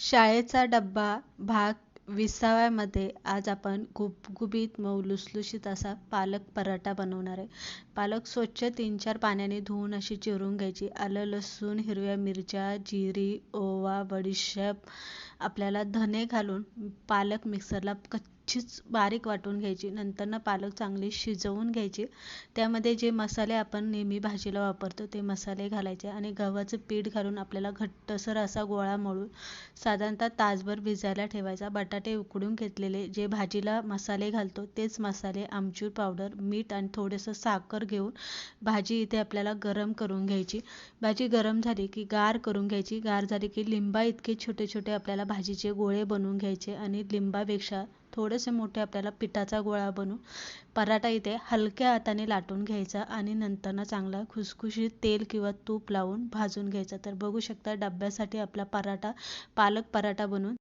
शाळेचा डब्बा भाग 20व्यामध्ये आज आपण गुबगुबीत मऊ लुसलुशीत असा पालक पराठा बनवणार आहे. पालक स्वच्छ 3-4 पाण्याने धुवून अशी चिरून घ्यायची. आलं, लसूण, हिरव्या मिरच्या, जिरी, ओवा, बडीशेप, आपल्याला धने घालून पालक मिक्सरला कच्चीच बारीक वाटून घ्यायची. नंतर पालक चांगली शिजवून घ्यायची. त्यामध्ये जे मसाले आपण नेहमी भाजीला वापरतो ते मसाले घालायचे आणि गव्हाचं पीठ घालून आपल्याला घट्टसर असा गोळा मळून साधारणतः तासभर भिजायला ठेवायचा. बटाटे उकडून घेतलेले, जे भाजीला मसाले घालतो तेच मसाले, आमचूर पावडर, मीठ आणि थोडंसं साखर घेऊन भाजी इथे आपल्याला गरम करून घ्यायची. भाजी गरम झाली की गार करून घ्यायची. गार झाली की लिंबा इतके छोटे छोटे आपल्याला भाजीचे गोळे बनवून घ्यायचे आणि लिंबापेक्षा थोडेसे मोठे आपल्याला पिठाचा गोळा बनवून पराठा इथे हलक्या हाताने लाटून घ्यायचा आणि नंतर चांगला खुसखुशीत तेल किंवा तूप लावून भाजून घ्यायचा. तर बघू शकता डब्यासाठी आपला पालक पराठा बनवून